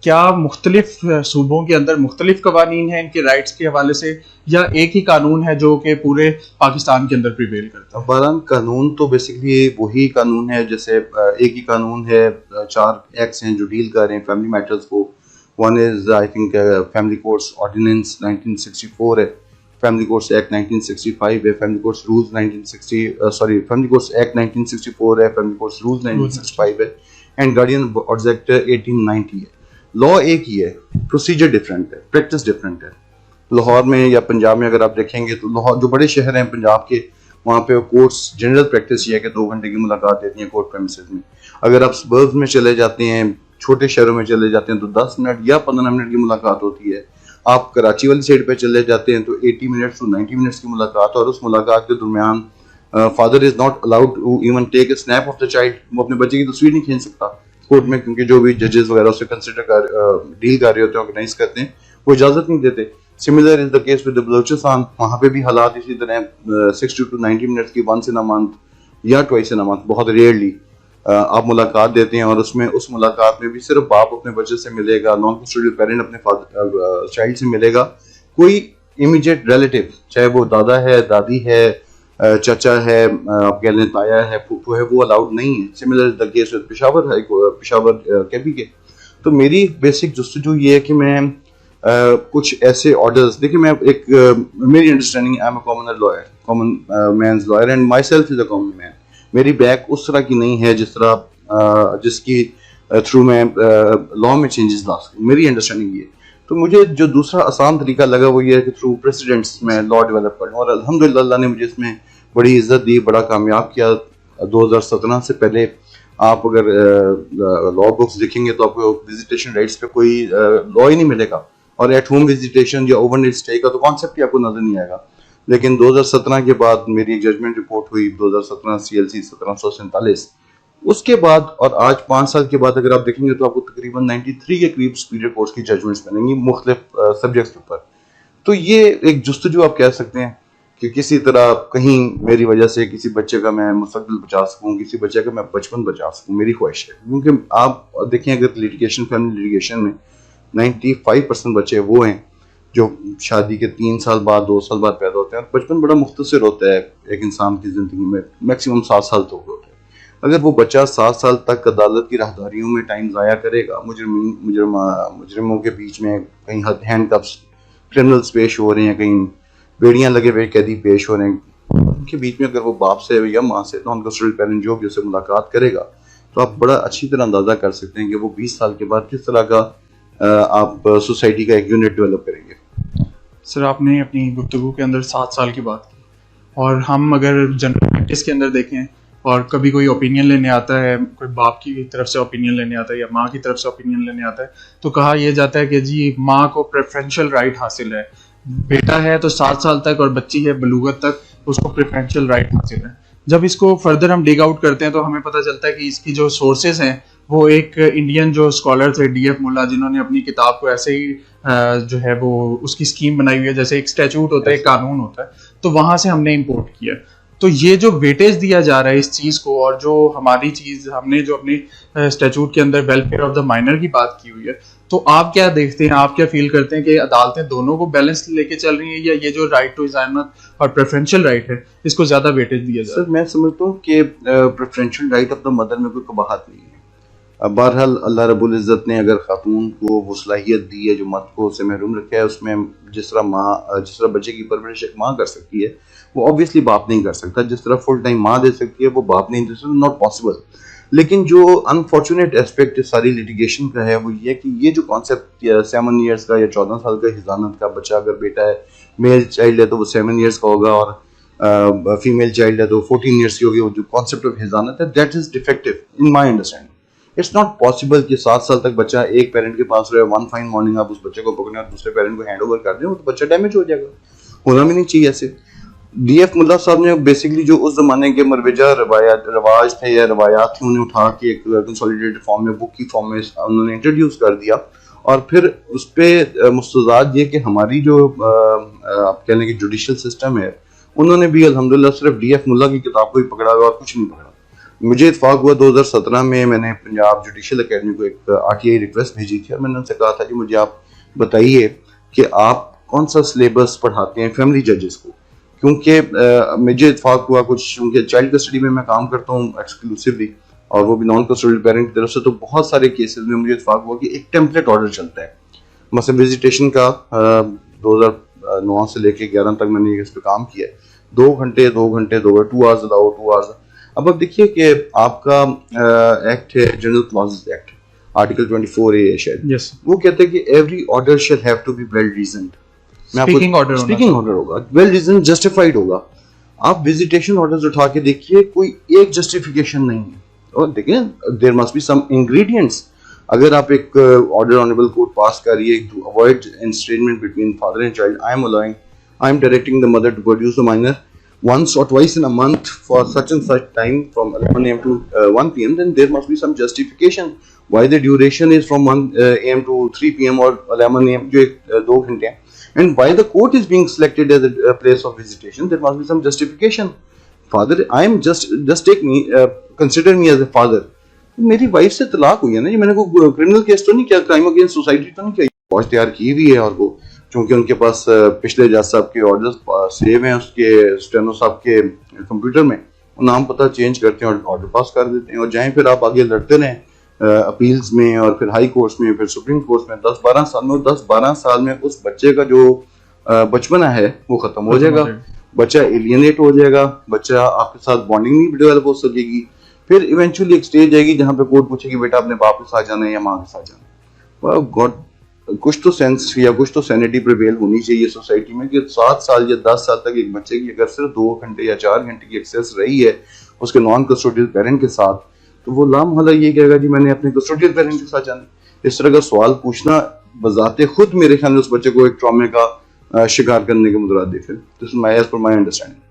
क्या मुख्तलिफ सूबों के अंदर मुख्तलिफ कवानीन हैं इनके राइट्स के हवाले से, या एक ही कानून है जो कि पूरे पाकिस्तान के अंदर प्रिवेल करता है? बहरहाल कानून तो बेसिकली वही कानून है, जैसे एक ही कानून है, 4 एक्ट्स हैं जो डील कर रहे हैं फैमिली मैटर्स को। One is I think family courts ordinance 1964 है, फैमिली कोर्ट्स एक्ट 1965 है, family courts rules 1960 sorry family courts act 1964 है, फैमिली कोर्ट्स रूल्स 1965 है, एंड गार्डियन ऑर्डर्स एक्ट 1890 है। लॉ एक ही है, प्रोसीजर डिफरेंट है, प्रैक्टिस डिफरेंट है। लाहौर में या पंजाब में अगर आप देखेंगे तो लाहौर जो बड़े शहर हैं पंजाब के, वहाँ पे कोर्ट्स जनरल प्रैक्टिस ये है कि 2 घंटे की मुलाकात देती हैं कोर्ट प्रेमिसेस में। अगर आप सबर्ब्स में चले जाते हैं, छोटे शहरों में चले जाते हैं तो 10 मिनट या 15 मिनट की मुलाकात होती है। आप कराची वाली साइड पे चले जाते हैं तो 80 मिनट्स टू 90 मिनट्स की मुलाकात, और उस मुलाकात के दरमियान father is not allowed to even take a snap of the child. वो अपने बच्चे की तस्वीर नहीं खींच सकता कोर्ट में, क्योंकि जो भी जजेस वगैरह उससे कंसिडर कर डील कर रहे होते हैं, ऑर्गेनाइज करते हैं, वो इजाजत नहीं देते। Similar is the case with Balochistan, वहाँ पे भी हालात इसी तरह 60 to 90 मिनट्स की वंस इन अ मंथ या ट्वाइस इन अ मंथ, बहुत रेयरली आप मुलाकात देते हैं, और उसमें उस मुलाकात में भी सिर्फ बाप अपने बच्चे से मिलेगा, नॉन कस्टोडियल पेरेंट अपने चाइल्ड से मिलेगा, कोई इमीडिएट रिलेटिव चाहे वो दादा है, दादी है, चाचा है, आप कह लें ताया है, फूफू है, वो अलाउड नहीं है। Similar the case with Peshawar है, पेशावर कैबी के। तो मेरी बेसिक जस्तजू ये है कि मैं कुछ ऐसे ऑर्डर्स, देखिए मैं एक मेरी understanding, I am a common lawyer, common man's lawyer, and my self is a common man. मेरी बैक उस तरह की नहीं है जिस तरह जिसकी थ्रू मैं लॉ में चेंजेस ला सकूँ, मेरी अंडरस्टैंडिंग ये। तो मुझे जो दूसरा आसान तरीका लगा वो ये है कि थ्रू प्रेसिडेंट्स में लॉ डेवलप कर लूँ, और अल्हम्दुलिल्लाह अल्लाह ने मुझे इसमें बड़ी इज्जत दी, बड़ा कामयाब किया। 2017 से पहले आप अगर लॉ बुक्स देखेंगे तो आपको विजिटेशन राइट्स पे कोई लॉ ही नहीं मिलेगा, और एट होम विजिटेशन या ओवरनाइट स्टे का तो कॉन्सेप्ट ही आपको नजर नहीं आएगा। लेकिन 2017 के बाद मेरी एक जजमेंट रिपोर्ट हुई, 2017 CLC 1747, उसके बाद और आज 5 साल के बाद अगर आप देखेंगे तो आपको तकरीबन 93 के करीब सुपीरियर कोर्ट्स की जजमेंट्स मिलेंगी मुख्तलिफ सब्जेक्ट्स के ऊपर। तो ये एक जुस्तजू आप कह सकते हैं कि किसी तरह कहीं मेरी वजह से किसी बच्चे का मैं मुस्तकबिल बचा सकूं, किसी बच्चे का मैं बचपन बचा सकूं, मेरी ख्वाहिश है। क्योंकि आप देखें अगर लिटिगेशन, फैमिली लिटिगेशन में 95% बच्चे वो हैं जो शादी के 3 साल बाद, 2 साल बाद पैदा होते हैं, और बचपन बड़ा मुख्तसर होता है एक इंसान की ज़िंदगी में, मैक्सिमम 7 साल तो होते हैं। अगर वो बच्चा 7 साल तक अदालत की राहदारियों में टाइम ज़ाया करेगा, मुजरिमों के बीच में कहीं हैंडकफ्स, क्रिमिनल्स पेश हो रहे हैं, कहीं बेड़ियां लगे हुए कैदी पेश हो रहे हैं, उनके बीच में अगर वो बाप से या माँ से, नॉन कस्टोडियल पेरेंट जो भी उससे मुलाकात करेगा, तो आप बड़ा अच्छी तरह अंदाज़ा कर सकते हैं कि वो 20 साल के बाद किस तरह का आप सोसाइटी का एक यूनिट डेवलप करेंगे। सर, आपने अपनी गुफ्तगू के अंदर 7 साल की बात की, और हम अगर जनरल प्रैक्टिस के अंदर देखें और कभी कोई ओपिनियन लेने आता है, कोई बाप की तरफ से ओपिनियन लेने आता है या माँ की तरफ से ओपिनियन लेने आता है, तो कहा यह जाता है कि जी माँ को प्रेफरेंशियल राइट हासिल है, बेटा है तो 7 साल तक और बच्ची है बलूगत तक, उसको प्रेफरेंशियल राइट हासिल है। जब इसको फर्दर हम डिग आउट करते हैं तो हमें पता चलता है कि इसकी जो सोर्सेज हैं वो एक इंडियन जो स्कॉलर थे DF मुल्ला, जिन्होंने अपनी किताब को ऐसे ही जो है वो उसकी स्कीम बनाई हुई है, जैसे एक स्टैचूट होता है, एक कानून होता है, तो वहां से हमने इंपोर्ट किया। तो ये जो वेटेज दिया जा रहा है इस चीज़ को, और जो हमारी चीज़ हमने जो अपनी स्टैचूट के अंदर वेलफेयर ऑफ द माइनर की बात की हुई है, तो आप क्या देखते हैं, आप क्या फील करते हैं कि अदालतें दोनों को बैलेंस लेके चल रही हैं, या ये जो राइट टू इजाजत और प्रेफरेंशियल राइट है इसको ज़्यादा वेटेज दिया जा रहा है? सर, मैं समझता हूँ कि preferential right of the mother में कोई कबाहत नहीं है। बहरहाल अल्लाह रब्बुल इज़्ज़त ने अगर खातून को वो सलाहियत दी है जो मर्द को उससे महरूम रखा है, उसमें जिस तरह बच्चे की परवरिश एक माँ कर सकती है, वो ऑब्वियसली बाप नहीं कर सकता। जिस तरह फुल टाइम माँ दे सकती है वो बाप नहीं दे सकता, नॉट पॉसिबल। लेकिन जो अनफॉर्चुनेट एस्पेक्ट सारी लिटिगेशन का है वो ये कि ये जो कॉन्सेप्ट 7 ईयर्स का या 14 साल का हिजानत का बच्चा, अगर बेटा है, मेल चाइल्ड है तो वो 7 ईयर्स का होगा, और फीमेल चाइल्ड है तो 14 ईयर्स की होगी, वो जो कॉन्सेप्ट ऑफ हिजानत है, that is defective in my understanding. It's not possible कि 7 साल तक बच्चा एक पेरेंट के पास रहे, वन फाइन मॉर्निंग आप उस बच्चे को पकड़ें और दूसरे पेरेंट को हैंड ओवर कर दें, तो बच्चा डैमेज हो जाएगा। होना भी नहीं चाहिए ऐसे। DF मुल्ला साहब ने बेसिकली जो उस जमाने के मरवजा रवाज थे या रवायात थे, उन्हें उठा के एक कंसोलिडेटेड फॉर्म में, बुक की फॉर्म में उन्होंने इंट्रोड्यूस कर दिया, और फिर उस पर मुस्तजाद ये कि हमारी जो आप कह लें कि जुडिशल सिस्टम है, उन्होंने भी अल्हम्दुलिल्लाह सिर्फ DF मुल्ला की किताब को ही पकड़ा हुआ और कुछ नहीं पकड़ा। मुझे इत्फाक हुआ 2017 में मैंने पंजाब जुडिशल अकेडमी को एक RTI रिक्वेस्ट भेजी थी और मैंने उनसे कहा था कि मुझे आप बताइए कि आप कौन सा सिलेबस पढ़ाते हैं फैमिली जजेस को, क्योंकि मुझे इत्फाक हुआ कुछ, क्योंकि चाइल्ड कस्टडी में मैं काम करता हूँ एक्सक्लूसिवली और वो भी नॉन कस्टोडियल पेरेंट की तरफ से, तो बहुत सारे केसेस में मुझे इत्फाक हुआ कि एक टेम्पलेट ऑर्डर चलता है। मसलन विजिटेशन का 2009 से लेके 11 तक मैंने इस पे काम किया है, 2 घंटे 2 घंटे 2 2 आवर्स अलाउ 2 आवर्स। अब आप देखिए कि आपका एक्ट है general clauses act, article 24A है शायद, यस, वो कहते हैं कि every order shall have to be well reasoned. Speaking order होगा, वेल रीजन, जस्टिफाइड होगा। आप विजिटेशन ऑर्डर्स उठा के देखिए, कोई एक जस्टिफिकेशन नहीं है। और देखिए there must be some ingredients. अगर आप एक ऑर्डर ऑनरेबल कोर्ट पास करिए to avoid estrangement between father and child, I am directing the mother to produce the minor once or twice in a month for such and such time from 11 a.m. to 1 p.m. then there must be some justification why the duration is from 1 a.m. to 3 p.m. or 11 a.m. जो 2 घंटे हैं, and why the court is being selected as a place of visitation, there must be some justification. Father, I am just take me, consider me as a father. मेरी wife से तलाक हुई है ना, ये मैंने कोई क्रिमिनल केस तो नहीं किया, क्राइम अगेंस्ट सोसाइटी तो नहीं किया, वॉच तैयार की हुई है। और वो चूंकि उनके पास पिछले जज साहब के ऑर्डर्स सेव हैं उसके स्टेनो साहब के कंप्यूटर में, नाम पता चेंज करते हैं और ऑर्डर पास कर देते हैं और जाएं फिर आप आगे लड़ते रहें अपील्स में और फिर हाई कोर्ट्स में, फिर सुप्रीम कोर्ट में। 10-12 साल में 10-12 साल में उस बच्चे का जो बचपना है वो खत्म हो जाएगा, बच्चा एलियनेट हो जाएगा, बच्चा आपके साथ बॉन्डिंग नहीं डेवलप हो सकेगी। फिर इवेंचुअली एक स्टेज आएगी जहां पे कोर्ट पूछेगी बेटा अपने बाप के साथ जाना है या माँ के साथ जाना है। गॉड, कुछ तो सेंस या कुछ तो सैनिटी प्रिवेल होनी चाहिए सोसाइटी में कि 7 साल या 10 साल तक एक बच्चे की अगर सिर्फ 2 घंटे या 4 घंटे की एक्सेस रही है उसके नॉन कस्टोडियल पेरेंट के साथ, तो वो लामहला ये कहेगा जी मैंने अपने कस्टोडियल पेरेंट के साथ जाना। इस तरह का सवाल पूछना बजाते खुद मेरे ख्याल में उस बच्चे को एक ट्रॉमे का शिकार करने के मुद्रा दे। फिर this is my as per my understanding.